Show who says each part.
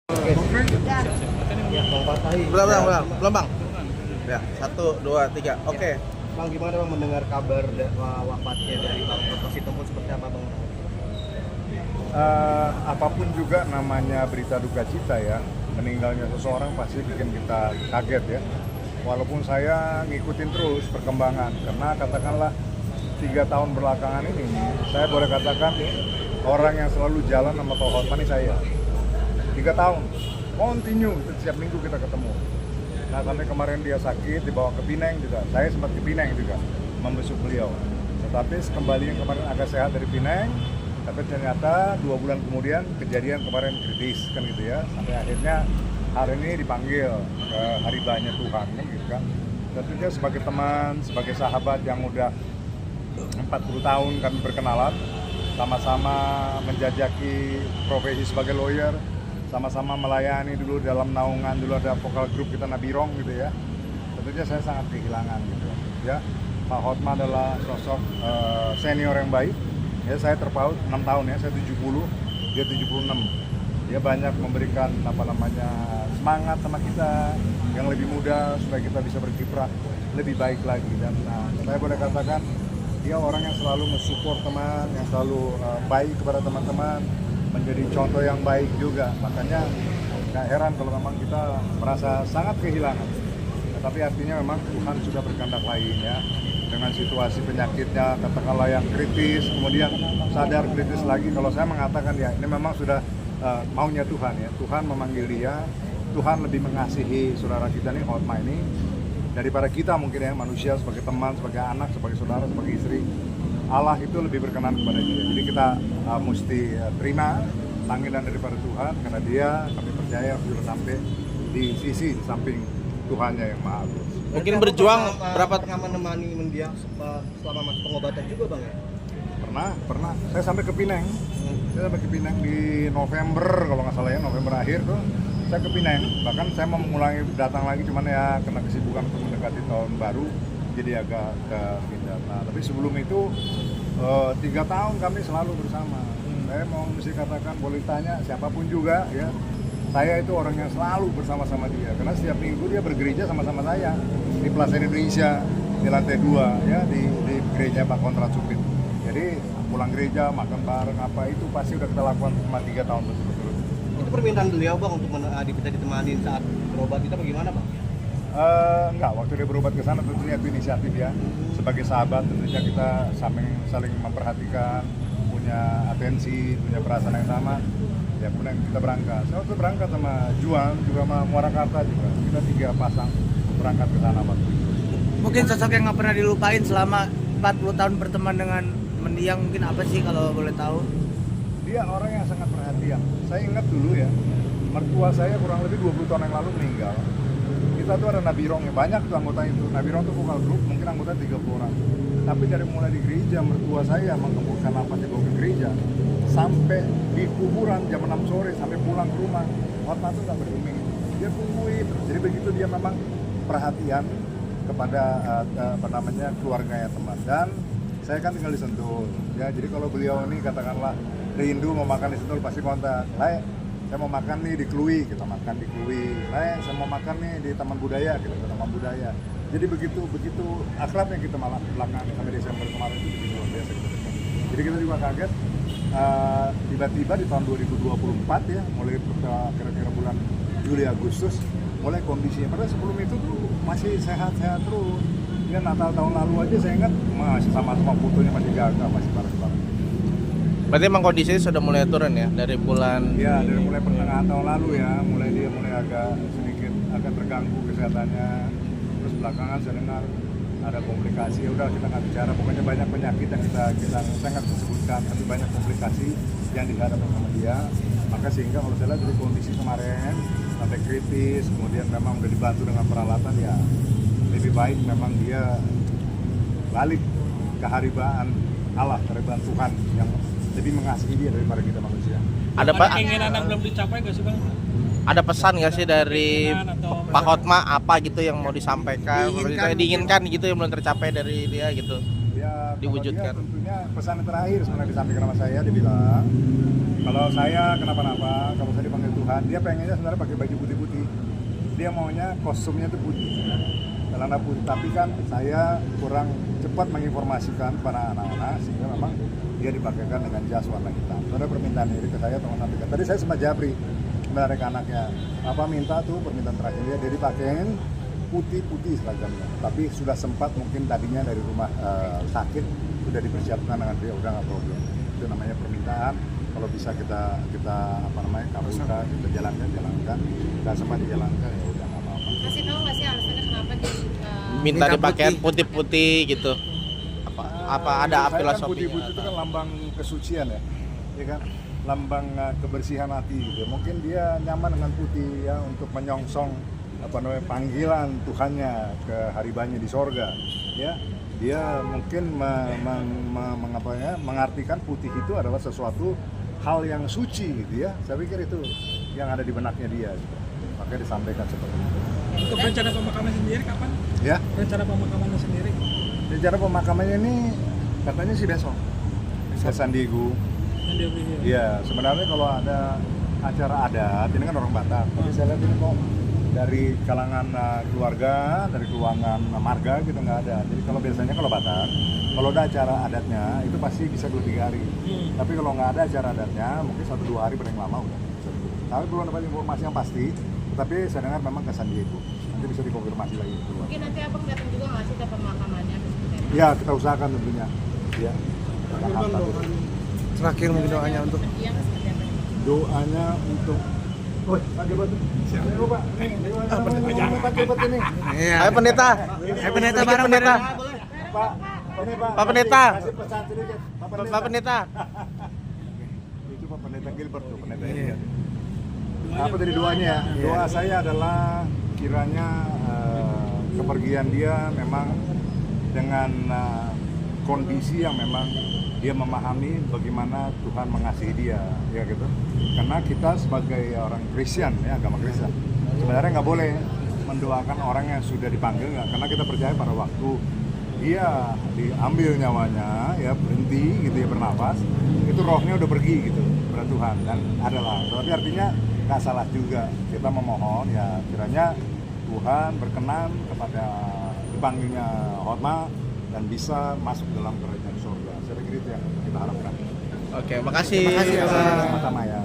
Speaker 1: Oke. Ya, Bang Fatahi.
Speaker 2: Belum Bang. Ya, 1, 2, 3. Oke.
Speaker 1: Bang, gimana Bang mendengar kabar wafatnya dari Bang Toto Sitompul, seperti apa Bang?
Speaker 3: Apapun juga namanya berita duka cita ya, meninggalnya seseorang pasti bikin kita kaget ya. Walaupun saya ngikutin terus perkembangan, karena katakanlah 3 tahun belakangan ini, saya boleh katakan orang yang selalu jalan sama Pak Hotman ini saya. 3 tahun, continue, setiap minggu kita ketemu. Nah sampai kemarin dia sakit, dibawa ke Pineng juga, saya sempat ke Pineng juga, membesuk beliau. Tetapi kembali yang kemarin agak sehat dari Pineng, tapi ternyata 2 bulan kemudian kejadian kemarin kritis kan gitu ya, sampai akhirnya hari ini dipanggil ke hari banyak Tuhan kan gitu kan. Tentunya sebagai teman, sebagai sahabat yang udah 40 tahun kami berkenalan, sama-sama menjajaki profesi sebagai lawyer, sama-sama melayani dulu dalam naungan, dulu ada vokal grup kita Nabirong gitu ya. Tentunya saya sangat kehilangan gitu ya. Pak Hotman adalah sosok senior yang baik. Ya, saya terpaut 6 tahun ya, saya 70, dia 76. Dia banyak memberikan semangat sama kita yang lebih muda supaya kita bisa berkiprah lebih baik lagi. Dan saya boleh katakan dia orang yang selalu mensupport teman, yang selalu baik kepada teman-teman, menjadi contoh yang baik juga. Makanya gak heran kalau memang kita merasa sangat kehilangan. Tapi artinya memang Tuhan sudah berkehendak lain ya. Dengan situasi penyakitnya katakanlah yang kritis, kemudian sadar kritis lagi. Kalau saya mengatakan ya ini memang sudah maunya Tuhan ya. Tuhan memanggil dia, Tuhan lebih mengasihi saudara kita nih Hotma ini daripada kita mungkin ya, manusia sebagai teman, sebagai anak, sebagai saudara, sebagai istri. Allah itu lebih berkenan kepada dia. Jadi kita mesti terima panggilan daripada Tuhan, karena dia kami percaya sudah sampai di sisi di samping Tuhannya yang Maha Agung.
Speaker 2: Mungkin berjuang berapa
Speaker 1: pernah menemani mendiang selama masa pengobatan juga Bang ya?
Speaker 3: Pernah. Saya sampai ke Pineng. Saya sampai ke Pineng di November kalau nggak salah ya, November akhir tuh saya ke Pineng. Bahkan saya mau mengulangi datang lagi, cuman ya kena kesibukan untuk mendekati tahun baru, jadi agak ke pindah. Nah, tapi sebelum itu 3 tahun kami selalu bersama. Saya mau mesti katakan, boleh tanya siapapun juga ya, saya itu orang yang selalu bersama-sama dia, karena setiap minggu dia bergereja sama-sama saya di Plaza Indonesia di lantai 2 ya, di gereja Pak Kontrat Supit. Jadi pulang gereja, makan bareng, apa itu pasti udah kita lakukan selama 3 tahun berturut-turut.
Speaker 1: Itu permintaan beliau Bang untuk kita ditemani saat berobat, kita bagaimana Bang?
Speaker 3: Enggak, waktu dia berobat ke sana tentunya itu inisiatif ya. Sebagai sahabat tentunya kita saling memperhatikan, punya atensi, punya perasaan yang sama. Ya kemudian kita berangkat. Saya waktu berangkat sama Juan juga sama Muarakarta juga. Kita 3 pasang berangkat ke sana waktu itu.
Speaker 4: Mungkin sosok yang nggak pernah dilupain selama 40 tahun berteman dengan mendiang, mungkin apa sih kalau boleh tahu?
Speaker 3: Dia orang yang sangat perhatian. Saya ingat dulu ya, mertua saya kurang lebih 20 tahun yang lalu meninggal. Kita tuh ada Nabirong ya, banyak tuh anggota itu. Nabirong tuh vokal grup, mungkin anggota 30 orang. Tapi dari mulai di gereja, mertua saya mengemburkan napas di bawah gereja, sampai di kuburan jam 6 sore, sampai pulang ke rumah, Hotman tuh gak bergeming. Dia tungguin. Jadi begitu dia memang perhatian kepada keluarganya teman. Dan saya kan tinggal di Sentul ya, jadi kalau beliau ini katakanlah rindu mau makan di Sentul pasti kontak. Saya mau makan nih di Klui, kita makan di Klui. Saya mau makan nih di Taman Budaya, kita ke Taman Budaya. Jadi begitu akrabnya kita malah belakangan sampai Desember kemarin itu begitu luar biasa kita. Jadi kita juga kaget tiba-tiba di tahun 2024 ya, mulai kira-kira bulan Juli Agustus mulai kondisinya. Padahal sebelum itu tuh masih sehat-sehat terus. Ya Natal tahun lalu aja saya ingat masih sama-sama fotonya masih gagah, masih parah-parah.
Speaker 2: Berarti emang kondisinya sudah mulai turun ya dari bulan?
Speaker 3: Ya dari mulai pertengahan tahun lalu ya, dia mulai agak terganggu kesehatannya. Terus belakangan saya dengar ada komplikasi. Ya udah kita nggak bicara, pokoknya banyak penyakit yang kita saya nggak bisa sebutkan, tapi banyak komplikasi yang dihadapi sama dia. Maka sehingga kalau saya lihat dari kondisi kemarin sampai kritis, kemudian memang udah dibantu dengan peralatan ya, lebih baik memang dia balik ke haribaan Allah, keharibaan Tuhan yang lebih mengasihi dia daripada kita manusia.
Speaker 2: Ada
Speaker 5: keinginan yang belum dicapai gak sih Bang?
Speaker 2: Ada pesan nggak sih dari Pak Hotma apa gitu yang mau disampaikan, diinginkan gitu yang belum tercapai dari dia gitu?
Speaker 3: Ya Ya, kalau
Speaker 2: diwujudkan?
Speaker 3: dia tentunya pesan terakhir sebenarnya disampaikan sama saya, dia bilang kalau saya kenapa-napa, kalau saya dipanggil Tuhan, dia pengennya sebenarnya pakai baju putih-putih. Dia maunya kostumnya itu putih, celana putih. Tapi kan saya kurang cepat menginformasikan para anak-anak sehingga memang dia dipakaikan dengan jas warna hitam. Itu ada permintaan diri ke saya, teman sampaikan. Tadi saya sempat japri sebenarnya ke anaknya, apa minta tuh permintaan terakhir dia dipakein putih-putih seragamnya. Tapi sudah sempat mungkin tadinya dari rumah sakit sudah dipersiapkan dengan dia, udah nggak problem. Itu namanya permintaan. Kalau bisa kita apa namanya kabulkan, kita jalankan. Nggak sempat dijalankan ya udah nggak apa-apa.
Speaker 6: Kasih tahu nggak sih alasannya kenapa di
Speaker 2: Minta dipakaian putih-putih gitu. Apa ada
Speaker 3: Menurut saya kan
Speaker 2: filosofinya?
Speaker 3: putih-putih itu kan lambang kesucian ya kan? Lambang kebersihan hati gitu. Mungkin dia nyaman dengan putih ya untuk menyongsong apa namanya panggilan Tuhannya ke haribanya di sorga ya. Dia mungkin mengartikan putih itu adalah sesuatu hal yang suci gitu ya. Saya pikir itu yang ada di benaknya dia gitu. Makanya disampaikan seperti itu.
Speaker 5: Untuk rencana pemakaman sendiri kapan?
Speaker 3: Ya,
Speaker 5: Rencana pemakamannya sendiri?
Speaker 3: rencana pemakamannya ini katanya sih besok ke San Diego. Iya, sebenarnya kalau ada acara adat, ini kan orang Batak. Tapi saya lihat ini kok dari kalangan keluarga, dari keluarga marga gitu nggak ada. Jadi kalau biasanya kalau Batak, kalau ada acara adatnya itu pasti bisa 2-3 hari. Tapi kalau nggak ada acara adatnya, mungkin 1-2 hari paling lama udah. Tapi belum dapat informasi yang pasti. Tapi saya dengar memang ke San Diego. Nanti bisa dikonfirmasi lagi keluar.
Speaker 6: mungkin nanti abang datang juga nggak sih ke pemakamannya?
Speaker 3: Ya, kita usahakan tentunya. Ya.
Speaker 4: Terakhir mungkin doanya untuk
Speaker 6: Iya nggak seperti apa?
Speaker 3: Doanya untuk pakai batu. Siap. Pak. Pakai batu ini.
Speaker 4: iya.
Speaker 2: Ayo pendeta.
Speaker 4: Ayo pendeta bareng
Speaker 2: pendeta.
Speaker 3: Pak, ini Pak.
Speaker 2: Pak Pendeta.
Speaker 3: Kasih pesan sedikit.
Speaker 2: Pak Pendeta.
Speaker 3: Itu Pak Pendeta Gilbert tuh, pendeta ini. Apa tadi doanya ya? Doa saya adalah kiranya kepergian dia memang dengan kondisi yang memang dia memahami bagaimana Tuhan mengasihi dia, ya gitu. Karena kita sebagai orang Kristen, ya agama Kristen, sebenarnya nggak boleh mendoakan orang yang sudah dipanggil, nggak. Karena kita percaya pada waktu dia diambil nyawanya, ya berhenti gitu ya bernafas, itu rohnya udah pergi gitu pada Tuhan dan adalah. Tapi artinya nggak salah juga kita memohon ya kiranya Tuhan berkenan kepada dipanggilnya Hotma dan bisa masuk dalam kerajaan surga. Saya pikir itu yang kita harapkan.
Speaker 2: Oke, makasih.
Speaker 4: Terima kasih, Pak.
Speaker 3: Sama-sama ya.